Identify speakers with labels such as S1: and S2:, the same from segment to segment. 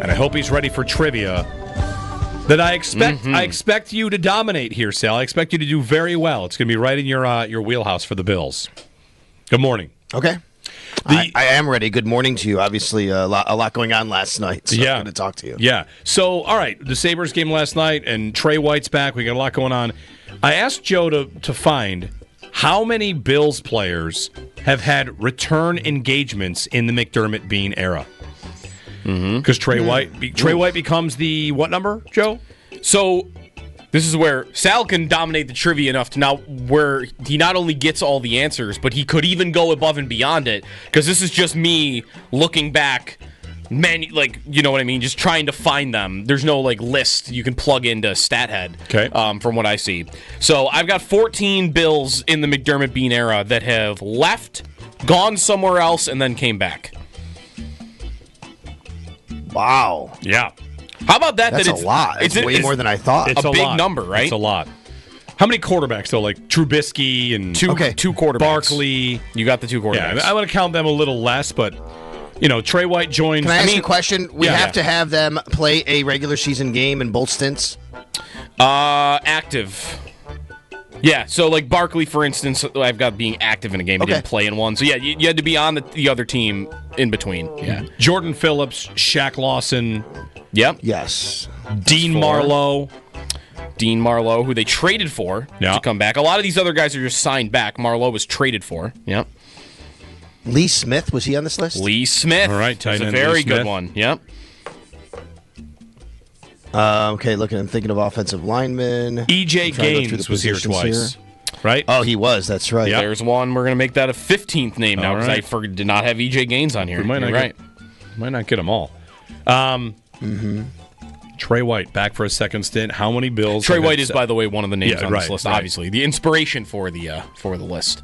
S1: and I hope he's ready for trivia, that I expect you to dominate here, Sal. I expect you to do very well. It's going to be right in your wheelhouse for the Bills. Good morning.
S2: Okay. I am ready. Good morning to you. Obviously, a lot going on last night, so I'm going to talk to you.
S1: Yeah. So, all right, the Sabres game last night, and Tre White's back. We got a lot going on. I asked Joe to find how many Bills players have had return engagements in the McDermott Bean era. Because Tre White becomes the what number, Joe?
S3: So this is where Sal can dominate the trivia enough to now where he not only gets all the answers, but he could even go above and beyond it. Because this is just me looking back, you know what I mean? Just trying to find them. There's no list you can plug into StatHead.
S1: Okay.
S3: From what I see, so I've got 14 Bills in the McDermott Bean era that have left, gone somewhere else, and then came back.
S2: Wow.
S1: Yeah.
S3: How about that?
S2: That's a lot. It's way more than I thought.
S3: It's a big number, right?
S1: It's a lot. How many quarterbacks, though? Like Trubisky and
S3: two quarterbacks.
S1: Barkley.
S3: You got the two quarterbacks.
S1: Yeah, I want to count them a little less, but, Tre White joins.
S2: Can I ask you a question? We have to have them play a regular season game in both stints?
S3: Active. Yeah, so Barkley, for instance, I've got being active in a game. He didn't play in one. So, yeah, you had to be on the other team in between. Yeah.
S1: Jordan Phillips, Shaq Lawson.
S3: Yep.
S2: Yes.
S1: Dean Marlowe,
S3: who they traded for to come back. A lot of these other guys are just signed back. Marlowe was traded for. Yep.
S2: Lee Smith, was he on this list?
S3: Lee Smith.
S1: All right, tight end.
S3: That's a very good one. Yep.
S2: Okay, I'm thinking of offensive linemen.
S1: E.J. Gaines was here twice. Right?
S2: Oh, he was. That's right.
S3: Yep. There's one. We're going to make that a 15th name now because I did not have E.J. Gaines on here.
S1: We might not get them all. Tre White back for a second stint. How many Bills?
S3: Tre White is, by the way, one of the names on this list.
S1: Right.
S3: Obviously, the inspiration for the list.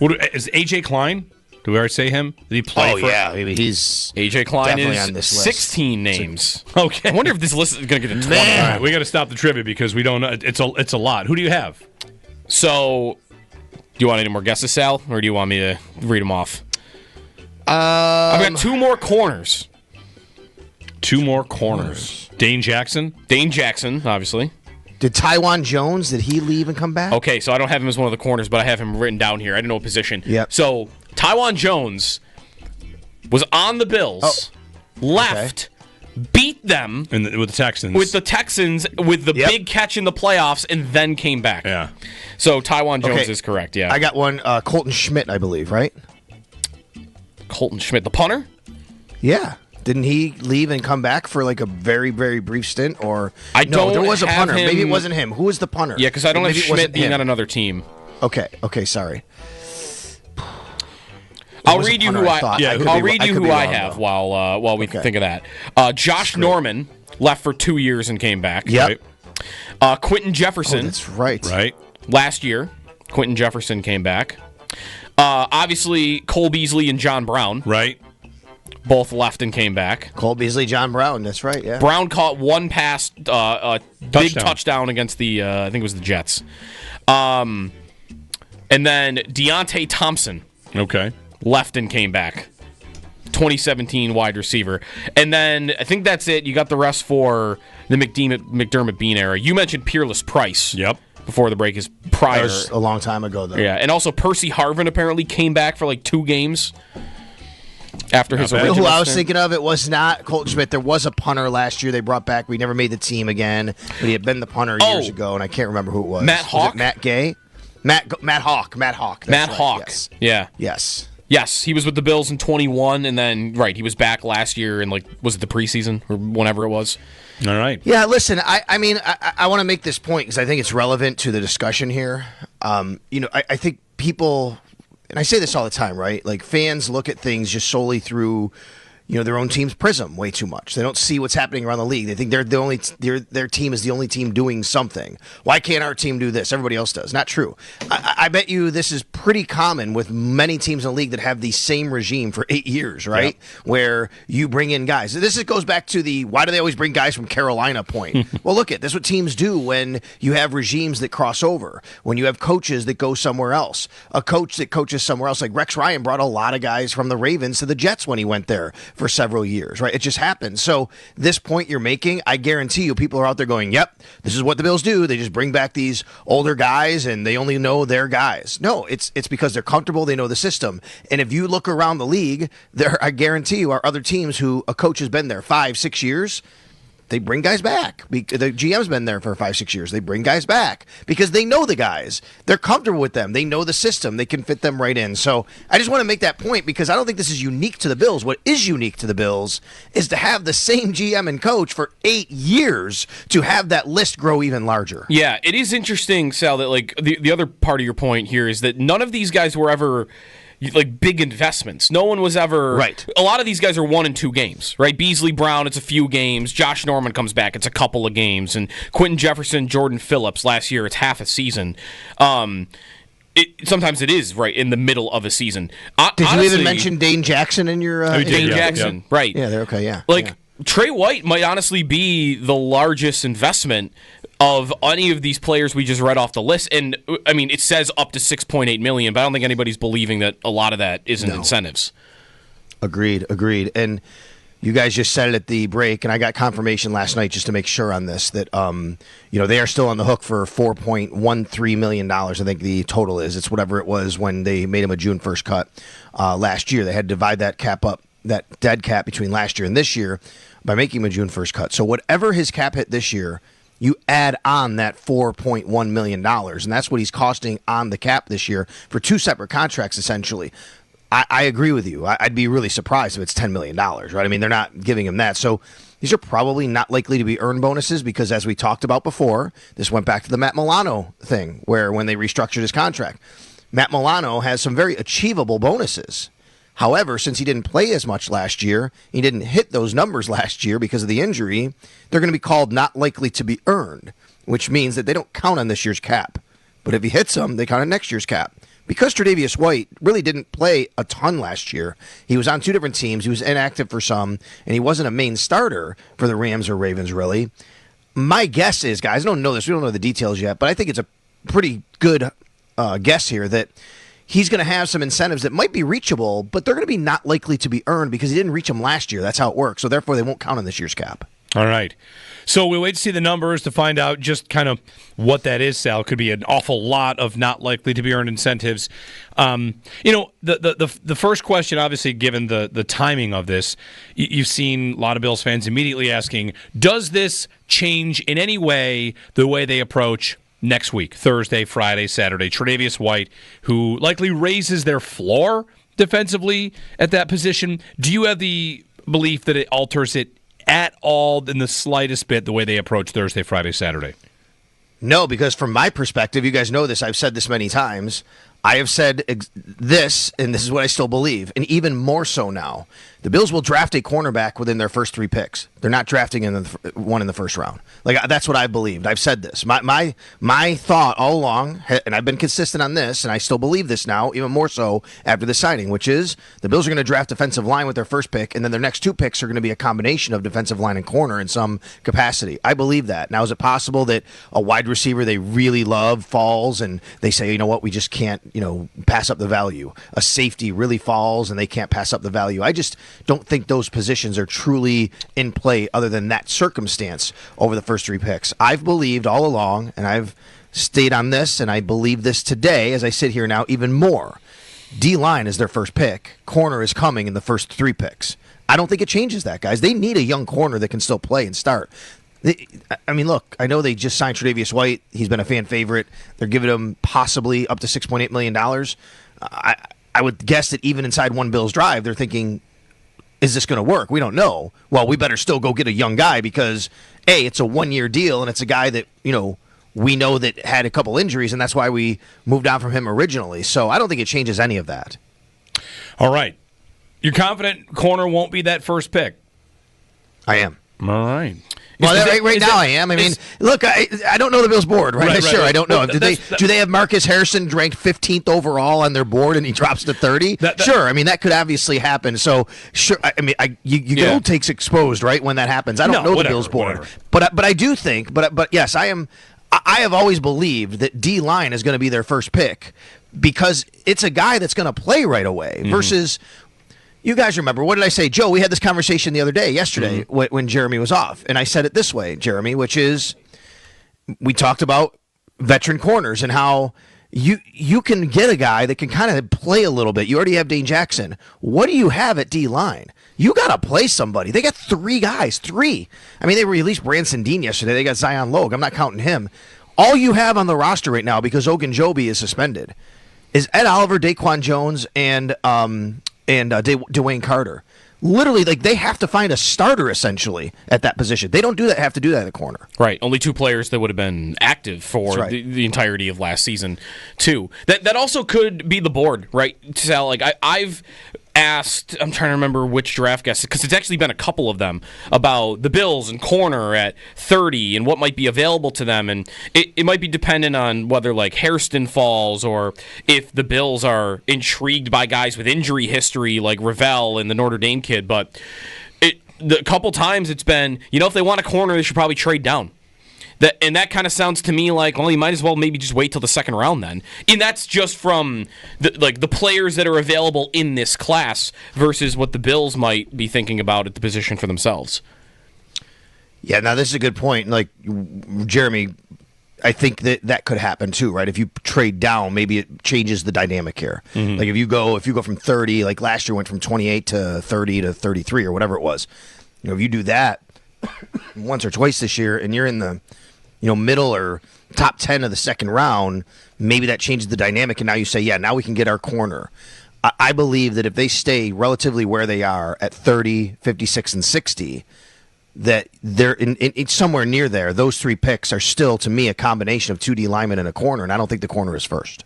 S1: Is A.J. Klein? Do we already say him? Did he play?
S2: Maybe he's
S3: A.J. Klein
S2: definitely
S3: is
S2: on this list.
S3: 16 names.
S1: Okay.
S3: I wonder if this list is going to get to 20.
S1: All right, we got to stop the trivia because we don't know. It's a lot. Who do you have?
S3: So, do you want any more guesses, Sal, or do you want me to read them off? I've got two more corners. Dane Jackson, obviously.
S2: Did Tywan Jones, did he leave and come back?
S3: Okay, so I don't have him as one of the corners, but I have him written down here. I didn't know what position.
S2: Yep.
S3: So Tywan Jones was on the Bills, left, beat them
S1: with the Texans.
S3: With the big catch in the playoffs, and then came back.
S1: Yeah.
S3: So Tywan Jones is correct, yeah.
S2: I got one, Colton Schmidt, I believe, right?
S3: Colton Schmidt, the punter?
S2: Yeah. Didn't he leave and come back for a very, very brief stint? Or
S3: don't
S2: there was a
S3: have
S2: punter.
S3: him.
S2: Maybe it wasn't him. Who was the punter?
S3: Yeah, because I don't have Schmidt being on another team.
S2: Okay, sorry.
S3: I'll read you who I have while we think of that. Josh Norman left for 2 years and came back.
S2: Yep.
S3: Right? Quentin Jefferson.
S2: Oh, that's right.
S1: Right.
S3: Last year, Quentin Jefferson came back. Obviously, Cole Beasley and John Brown.
S1: Right.
S3: Both left and came back.
S2: Cole Beasley, John Brown. That's right, yeah.
S3: Brown caught one pass, big touchdown against the, I think it was the Jets. And then Deontay Thompson.
S1: Okay.
S3: Left and came back. 2017 wide receiver. And then I think that's it. You got the rest for the McDermott Bean era. You mentioned Peerless Price.
S1: Yep.
S3: Before the break is prior.
S2: That was a long time ago, though.
S3: Yeah, and also Percy Harvin apparently came back for 2 games after his original
S2: who I was
S3: stint.
S2: thinking of? It was not Colton Schmidt. There was a punter last year they brought back. We never made the team again, but he had been the punter years ago, and I can't remember who it was.
S3: Matt Hawk?
S2: Was it Matt Gay? Matt Hawk.
S3: Matt
S2: Right,
S3: Hawk.
S2: Yes.
S3: Yeah.
S2: Yes.
S3: Yes, he was with the Bills in 21, and then, he was back last year in, was it the preseason or whenever it was?
S1: All right.
S2: Yeah, listen, I mean, I want to make this point because I think it's relevant to the discussion here. I think people, and I say this all the time, right? Fans look at things just solely through their own team's prism way too much. They don't see what's happening around the league. They think they're the only their team is the only team doing something. Why can't our team do this? Everybody else does. Not true. I bet you this is pretty common with many teams in the league that have the same regime for 8 years, right? Yep. Where you bring in guys. This goes back to the why do they always bring guys from Carolina point. Well, look at this. What teams do when you have regimes that cross over, when you have coaches that go somewhere else. A coach that coaches somewhere else, like Rex Ryan brought a lot of guys from the Ravens to the Jets when he went there for several years, right? It just happens. So this point you're making, I guarantee you people are out there going, yep, this is what the Bills do. They just bring back these older guys and they only know their guys. No, it's because they're comfortable. They know the system. And if you look around the league, there, I guarantee you, are other teams who a coach has been there 5-6 years. They bring guys back. The GM's been there for 5-6 years. They bring guys back because they know the guys. They're comfortable with them. They know the system. They can fit them right in. So I just want to make that point because I don't think this is unique to the Bills. What is unique to the Bills is to have the same GM and coach for 8 years to have that list grow even larger.
S3: Yeah, it is interesting, Sal, that like the other part of your point here is that none of these guys were ever like big investments. No one was ever
S2: right.
S3: A lot of these guys are 1 and 2 games, right? Beasley Brown, it's a few games. Josh Norman comes back, it's a couple of games, and Quentin Jefferson, Jordan Phillips last year, it's half a season. Sometimes it is right in the middle of a season.
S2: Did you even mention Dane Jackson in your?
S3: Dane Jackson, right?
S2: Yeah, they're okay. Yeah,
S3: like Trey White might honestly be the largest investment of any of these players we just read off the list. And I mean, it says up to $6.8 million, but I don't think anybody's believing that a lot of that isn't incentives.
S2: Agreed. And you guys just said it at the break, and I got confirmation last night just to make sure on this that they are still on the hook for $4.13 million. I think the total is. It's whatever it was when they made him a June 1st cut last year. They had to divide that cap up, that dead cap between last year and this year by making him a June 1st cut. So whatever his cap hit this year, you add on that $4.1 million, and that's what he's costing on the cap this year for 2 separate contracts, essentially. I agree with you. I'd be really surprised if it's $10 million, right? I mean, they're not giving him that. So these are probably not likely to be earned bonuses because, as we talked about before, this went back to the Matt Milano thing, where when they restructured his contract, Matt Milano has some very achievable bonuses. However, since he didn't play as much last year, he didn't hit those numbers last year because of the injury, they're going to be called not likely to be earned, which means that they don't count on this year's cap. But if he hits them, they count on next year's cap. Because Tre'Davious White really didn't play a ton last year, he was on 2 different teams, he was inactive for some, and he wasn't a main starter for the Rams or Ravens, really. My guess is, guys, I don't know this, we don't know the details yet, but I think it's a pretty good guess here that he's going to have some incentives that might be reachable, but they're going to be not likely to be earned because he didn't reach them last year. That's how it works. So therefore, they won't count on this year's cap.
S1: All right. So we'll wait to see the numbers to find out just kind of what that is, Sal. Could be an awful lot of not likely to be earned incentives. The first question, obviously, given the timing of this, you've seen a lot of Bills fans immediately asking, does this change in any way the way they approach next week, Thursday, Friday, Saturday? Tre'Davious White, who likely raises their floor defensively at that position. Do you have the belief that it alters it at all in the slightest bit the way they approach Thursday, Friday, Saturday?
S2: No, because from my perspective, you guys know this, I've said this many times, I have said this, and this is what I still believe, and even more so now. The Bills will draft a cornerback within their first 3 picks. They're not drafting one in the first round. Like, that's what I believed. I've said this. My thought all along, and I've been consistent on this, and I still believe this now, even more so after the signing, which is the Bills are going to draft defensive line with their first pick, and then their next 2 picks are going to be a combination of defensive line and corner in some capacity. I believe that. Now, is it possible that a wide receiver they really love falls, and they say, you know what, we just can't, pass up the value? A safety really falls, and they can't pass up the value. I just don't think those positions are truly in play other than that circumstance over the first 3 picks. I've believed all along, and I've stayed on this, and I believe this today as I sit here now even more. D-line is their first pick. Corner is coming in the first 3 picks. I don't think it changes that, guys. They need a young corner that can still play and start. Look, I know they just signed Tre'Davious White. He's been a fan favorite. They're giving him possibly up to $6.8 million. I would guess that even inside one Bills drive, they're thinking, is this going to work? We don't know. Well, we better still go get a young guy because, A, it's a 1-year deal, and it's a guy that, we know that had a couple injuries, and that's why we moved on from him originally. So I don't think it changes any of that.
S1: All right. You're confident corner won't be that first pick?
S2: I am.
S1: All right.
S2: Well, right now I am. I mean, look, I don't know the Bills' board, right? Sure, I don't know. Do they have Marcus Harrison ranked 15th overall on their board and he drops to 30? Sure, I mean, that could obviously happen. So, sure, I mean, go takes exposed, right, when that happens. I don't know the Bills' board. But I do think, but yes, I have always believed that D-line is going to be their first pick because it's a guy that's going to play right away versus You guys remember, what did I say? Joe, we had this conversation the other day, yesterday, when Jeremy was off. And I said it this way, Jeremy, which is we talked about veteran corners and how you can get a guy that can kind of play a little bit. You already have Dane Jackson. What do you have at D-line? You got to play somebody. They got 3 guys, 3. I mean, they released Branson Dean yesterday. They got Zion Logue. I'm not counting him. All you have on the roster right now, because Ogunjobi is suspended, is Ed Oliver, Daquan Jones, and Dwayne Carter. Literally, like, they have to find a starter, essentially, at that position. They don't have to do that in the corner.
S3: Right. Only 2 players that would have been active for the entirety of last season, too. That also could be the board, right, Sal? Like, I've asked, I'm trying to remember which draft guests, because it's actually been a couple of them, about the Bills and corner at 30 and what might be available to them. And it might be dependent on whether, like, Hairston falls or if the Bills are intrigued by guys with injury history like Ravel and the Notre Dame kid. But the couple times it's been, if they want a corner, they should probably trade down. That kind of sounds to me like, well, you might as well maybe just wait till the second round then. And that's just from the players that are available in this class versus what the Bills might be thinking about at the position for themselves.
S2: Yeah, now this is a good point. Like, Jeremy, I think that could happen too, right? If you trade down, maybe it changes the dynamic here. Mm-hmm. Like if you go from 30, like last year went from 28 to 30 to 33 or whatever it was. If you do that once or twice this year and you're in the middle or top 10 of the second round, maybe that changes the dynamic, and now you say, yeah, now we can get our corner. I believe that if they stay relatively where they are at 30, 56, and 60, that they're in somewhere near there. Those 3 picks are still, to me, a combination of 2 D linemen and a corner, and I don't think the corner is first.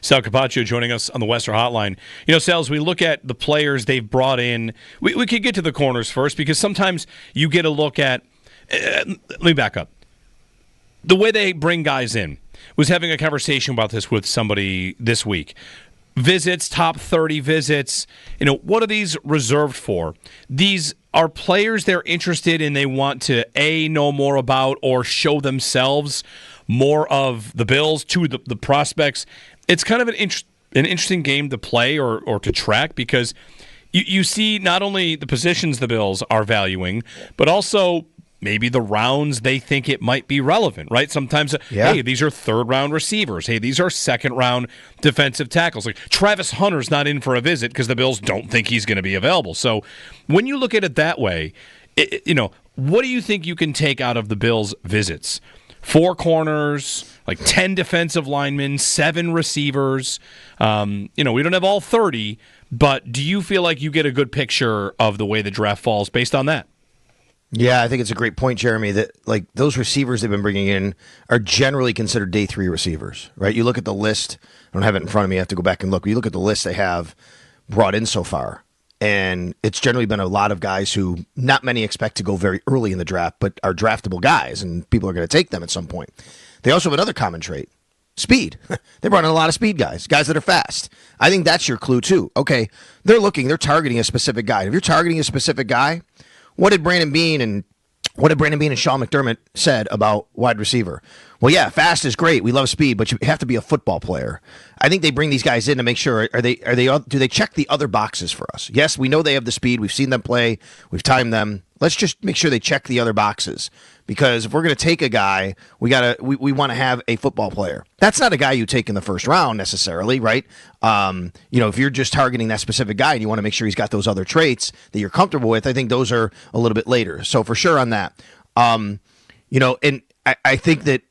S1: Sal Capaccio joining us on the Western Hotline. Sal, as we look at the players they've brought in, we could get to the corners first, because sometimes you get a look at let me back up. The way they bring guys in, was having a conversation about this with somebody this week. Visits, top 30 visits, what are these reserved for? These are players they're interested in, they want to, A, know more about or show themselves more of the Bills to the prospects. It's kind of an interesting game to play or to track, because you see not only the positions the Bills are valuing, but also maybe the rounds they think it might be relevant, right? Sometimes, hey, these are third-round receivers. Hey, these are second-round defensive tackles. Like Travis Hunter's not in for a visit because the Bills don't think he's going to be available. So when you look at it that way, what do you think you can take out of the Bills' visits? 4 corners, like 10 defensive linemen, 7 receivers. We don't have all 30, but do you feel like you get a good picture of the way the draft falls based on that?
S2: Yeah, I think it's a great point, Jeremy, that like those receivers they've been bringing in are generally considered day 3 receivers, right? You look at the list. I don't have it in front of me. I have to go back and look. You look at the list they have brought in so far, and it's generally been a lot of guys who not many expect to go very early in the draft, but are draftable guys, and people are going to take them at some point. They also have another common trait: speed. They brought in a lot of speed guys that are fast. I think that's your clue, too. Okay, they're targeting a specific guy. If you're targeting a specific guy, what did Brandon Beane and Sean McDermott said about wide receiver? Well, yeah, fast is great. We love speed, but you have to be a football player. I think they bring these guys in to make sure do they check the other boxes for us? Yes, we know they have the speed. We've seen them play. We've timed them. Let's just make sure they check the other boxes, because if we're going to take a guy, we want to have a football player. That's not a guy you take in the first round necessarily, right? If you're just targeting that specific guy and you want to make sure he's got those other traits that you're comfortable with, I think those are a little bit later. So for sure on that, and I think that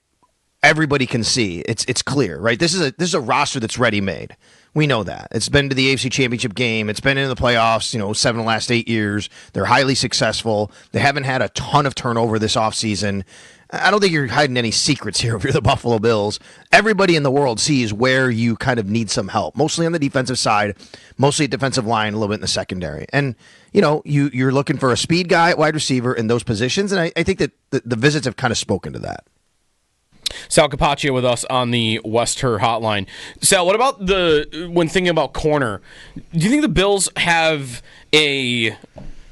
S2: everybody can see it's clear, right? This is a roster that's ready made. We know that. It's been to the AFC Championship game. It's been in the playoffs, 7 of the last 8 years. They're highly successful. They haven't had a ton of turnover this offseason. I don't think you're hiding any secrets here if you're the Buffalo Bills. Everybody in the world sees where you kind of need some help, mostly on the defensive side, mostly at defensive line, a little bit in the secondary. And, you're looking for a speed guy at wide receiver in those positions, and I think that the visits have kind of spoken to that.
S3: Sal Capaccio with us on the Western Hotline. Sal, what about when thinking about corner? Do you think the Bills have a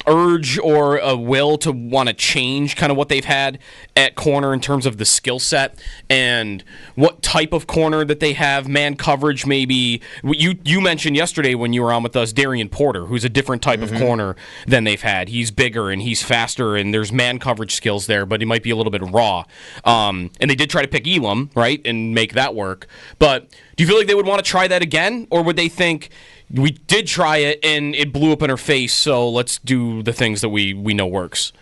S3: urge or a will to want to change kind of what they've had at corner in terms of the skill set and what type of corner that they have, man coverage maybe. You mentioned yesterday when you were on with us Darian Porter, who's a different type of corner than they've had. He's bigger and he's faster and there's man coverage skills there, but he might be a little bit raw. And they did try to pick Elam, right, and make that work. But do you feel like they would want to try that again, or would they think, we did try it and it blew up in our face, so let's do the things that we know works?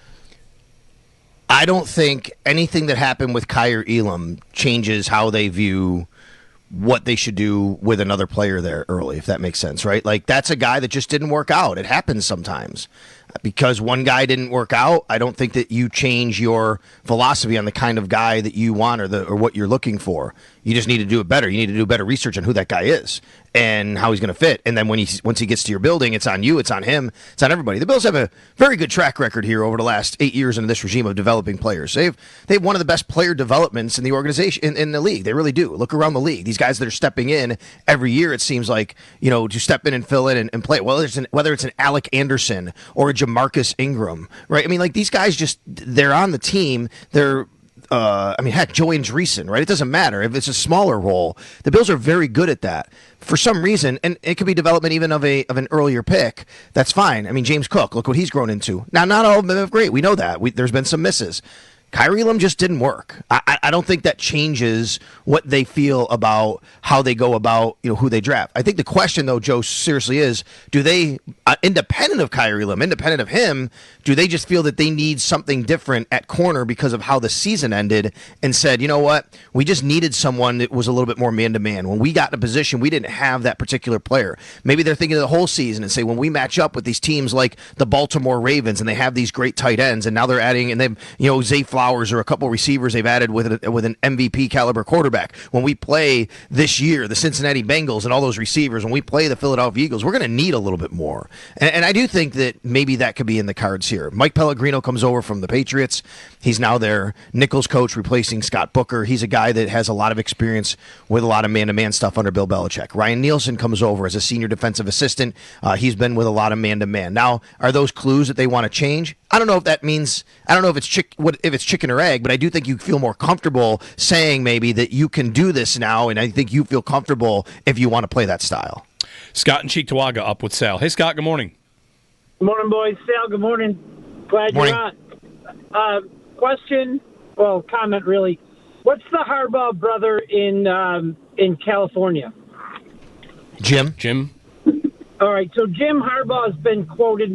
S2: I don't think anything that happened with Kyer Elam changes how they view what they should do with another player there early, if that makes sense, right? Like, that's a guy that just didn't work out. It happens sometimes. Because one guy didn't work out, I don't think that you change your philosophy on the kind of guy that you want or what you're looking for. You just need to do it better. You need to do better research on who that guy is and how he's going to fit. And then once he gets to your building, it's on you, it's on him, it's on everybody. The Bills have a very good track record here over the last 8 years into this regime of developing players. They've one of the best player developments in the organization, in the league. They really do. Look around the league. These guys that are stepping in every year, it seems like, to step in and fill in and play. Whether it's an Alec Anderson or a Jamarcus Ingram, right? I mean, like, these guys they're on the team. They're heck, Joey Andreessen, right? It doesn't matter if it's a smaller role. The Bills are very good at that. For some reason, and it could be development even of an earlier pick. That's fine. I mean, James Cook, look what he's grown into. Now, not all of them are great. We know that. There's been some misses. Kyer Elam just didn't work. I don't think that changes what they feel about how they go about who they draft. I think the question, though, Joe, seriously is, do they, independent of Kyer Elam, independent of him, do they just feel that they need something different at corner because of how the season ended and said, you know what, we just needed someone that was a little bit more man-to-man. When we got in a position, we didn't have that particular player. Maybe they're thinking of the whole season and say, when we match up with these teams like the Baltimore Ravens and they have these great tight ends and now they're adding, and they've, Zay Flowers or a couple receivers they've added with an MVP caliber quarterback. When we play this year, the Cincinnati Bengals and all those receivers, when we play the Philadelphia Eagles, we're going to need a little bit more. And I do think that maybe that could be in the cards here. Mike Pellegrino comes over from the Patriots. He's now their Nichols coach, replacing Scott Booker. He's a guy that has a lot of experience with a lot of man-to-man stuff under Bill Belichick. Ryan Nielsen comes over as a senior defensive assistant. He's been with a lot of man-to-man. Now, are those clues that they want to change? I don't know if that means, I don't know if it's chicken or egg, but I do think you feel more comfortable saying maybe that you can do this now, and I think you feel comfortable if you want to play that style.
S1: Scott in Cheektowaga up with Sal. Hey, Scott, good morning.
S4: Good morning, boys. Sal, good morning. Glad
S2: Morning.
S4: you're on. Comment really. What's the Harbaugh brother in California?
S2: Jim?
S4: All right, so Jim Harbaugh has been quoted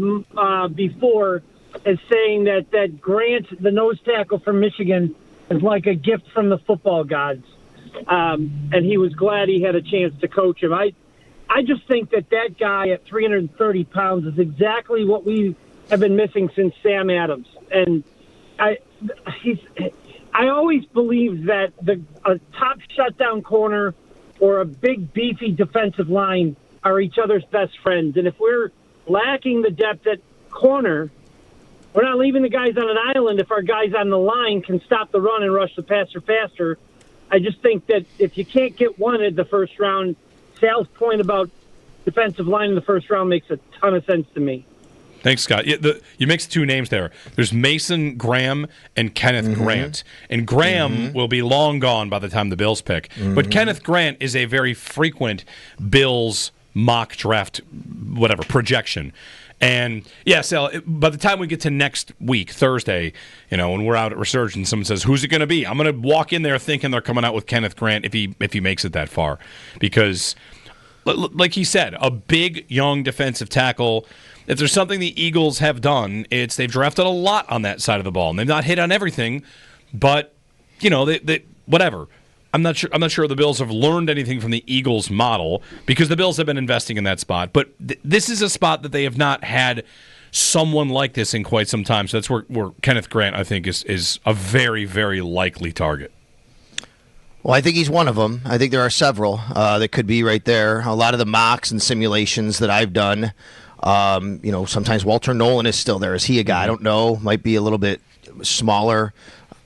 S4: before as saying that Grant, the nose tackle from Michigan, is like a gift from the football gods. And he was glad he had a chance to coach him. I just think that guy at 330 pounds is exactly what we have been missing since Sam Adams. And I always believed that a top shutdown corner or a big, beefy defensive line are each other's best friends. And if we're lacking the depth at corner, we're not leaving the guys on an island if our guys on the line can stop the run and rush the passer faster. I just think that if you can't get one in the first round, Sal's point about defensive line in the first round makes a ton of sense to me.
S1: Thanks, Scott. You mixed two names there. There's Mason Graham and Kenneth Grant. And Graham will be long gone by the time the Bills pick. But Kenneth Grant is a very frequent Bills mock draft, projection. And, yeah, Sal, by the time we get to next week, Thursday, when we're out at Resurgence, someone says, who's it going to be? I'm going to walk in there thinking they're coming out with Kenneth Grant if he makes it that far. Because, like he said, a big, young defensive tackle. If there's something the Eagles have done, it's they've drafted a lot on that side of the ball. And they've not hit on everything, but, whatever. I'm not sure the Bills have learned anything from the Eagles model because the Bills have been investing in that spot. But this is a spot that they have not had someone like this in quite some time. So that's where Kenneth Grant, I think, is a very, very likely target.
S2: Well, I think he's one of them. I think there are several that could be right there. A lot of the mocks and simulations that I've done, sometimes Walter Nolan is still there. Is he a guy? I don't know. Might be a little bit smaller.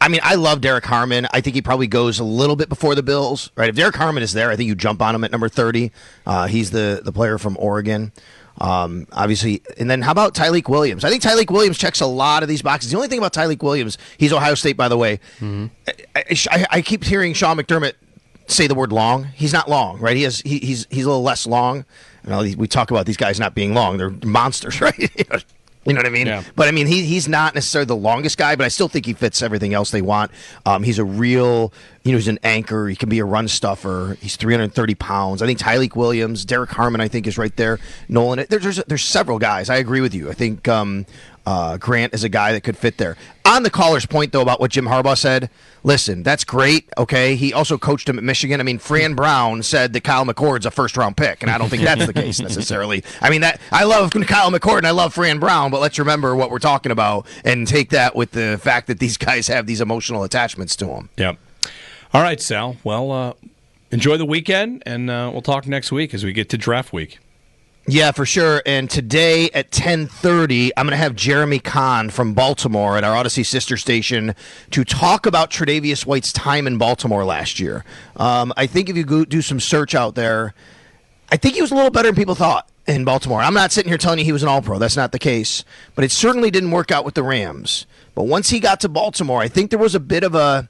S2: I mean, I love Derek Harmon. I think he probably goes a little bit before the Bills, right? If Derek Harmon is there, I think you jump on him at number 30. He's the player from Oregon. Obviously, and then how about Tyleik Williams? I think Tyleik Williams checks a lot of these boxes. The only thing about Tyleik Williams, he's Ohio State, by the way. I keep hearing Sean McDermott say the word long. He's not long, right? He's a little less long. You know, we talk about these guys not being long; they're monsters, right? You know what I mean?
S1: Yeah.
S2: But I mean, he's not necessarily the longest guy, but I still think he fits everything else they want. He's a real, he's an anchor. He can be a run stuffer. He's 330 pounds. I think Tyleik Williams, Derek Harmon, I think is right there. Nolan, there's several guys. I agree with you. I think Grant is a guy that could fit there. On the caller's point, though, about what Jim Harbaugh said, listen, that's great, okay? He also coached him at Michigan. I mean, Fran Brown said that Kyle McCord's a first-round pick, and I don't think that's the case necessarily. I mean, I love Kyle McCord and I love Fran Brown, but let's remember what we're talking about and take that with the fact that these guys have these emotional attachments to them.
S1: Yep. All right, Sal. Well, enjoy the weekend, and we'll talk next week as we get to draft week.
S2: Yeah, for sure. And today at 10:30, I'm going to have Jeremy Kahn from Baltimore at our Odyssey sister station to talk about Tre'Davious White's time in Baltimore last year. I think if you go do some search out there, I think he was a little better than people thought in Baltimore. I'm not sitting here telling you he was an All-Pro. That's not the case. But it certainly didn't work out with the Rams. But once he got to Baltimore, I think there was a bit of a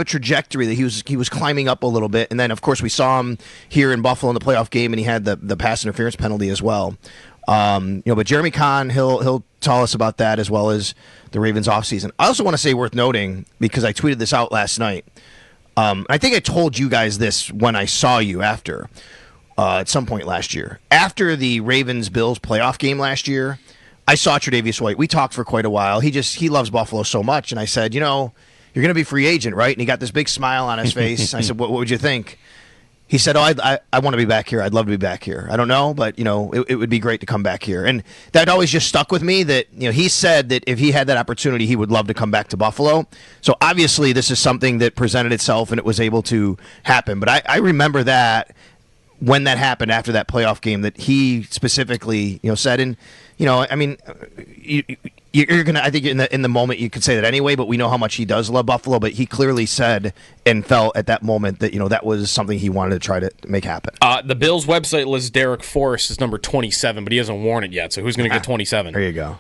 S2: trajectory that he was climbing up a little bit. And then, of course, we saw him here in Buffalo in the playoff game, and he had the pass interference penalty as well. But Jeremy Kahn, he'll tell us about that as well as the Ravens offseason. I also want to say, worth noting, because I tweeted this out last night. I think I told you guys this when I saw you after. At some point last year. After the Ravens-Bills playoff game last year, I saw Tre'Davious White. We talked for quite a while. He loves Buffalo so much. And I said, you're going to be free agent, right? And he got this big smile on his face. I said, what would you think? He said, I want to be back here. I'd love to be back here. I don't know, but, it would be great to come back here. And that always just stuck with me that, he said that if he had that opportunity, he would love to come back to Buffalo. So obviously this is something that presented itself and it was able to happen. But I remember that when that happened after that playoff game that he specifically, said, and, I mean, you're going to, I think in the moment you could say that anyway, but we know how much he does love Buffalo, but he clearly said and felt at that moment that, that was something he wanted to try to make happen.
S3: The Bills website lists Derek Forrest as number 27, but he hasn't worn it yet, so who's going to get 27?
S2: There you go.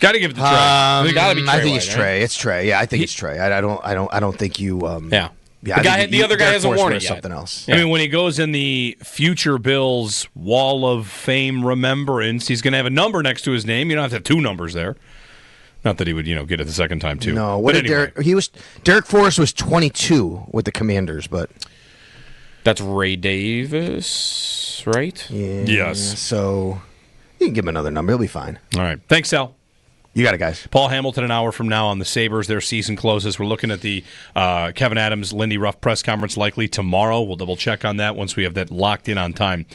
S1: Got to give it to Trey.
S2: I think
S1: White,
S2: it's Trey. Right? It's Trey. Yeah, I think it's Trey. I don't think you.
S3: Yeah.
S2: Yeah,
S3: the other guy hasn't worn it yet.
S2: Something else.
S1: I mean, when he goes in the future Bills Wall of Fame remembrance, he's going to have a number next to his name. You don't have to have two numbers there. Not that he would, get it the second time too.
S2: No, what did anyway. Derek Forrest was 22 with the Commanders, but
S3: that's Ray Davis, right?
S2: Yeah,
S1: yes.
S2: So you can give him another number; he'll be fine.
S1: All right, thanks, Sal.
S2: You got it, guys.
S1: Paul Hamilton, an hour from now on the Sabres. Their season closes. We're looking at the Kevin Adams, Lindy Ruff press conference likely tomorrow. We'll double check on that once we have that locked in on time.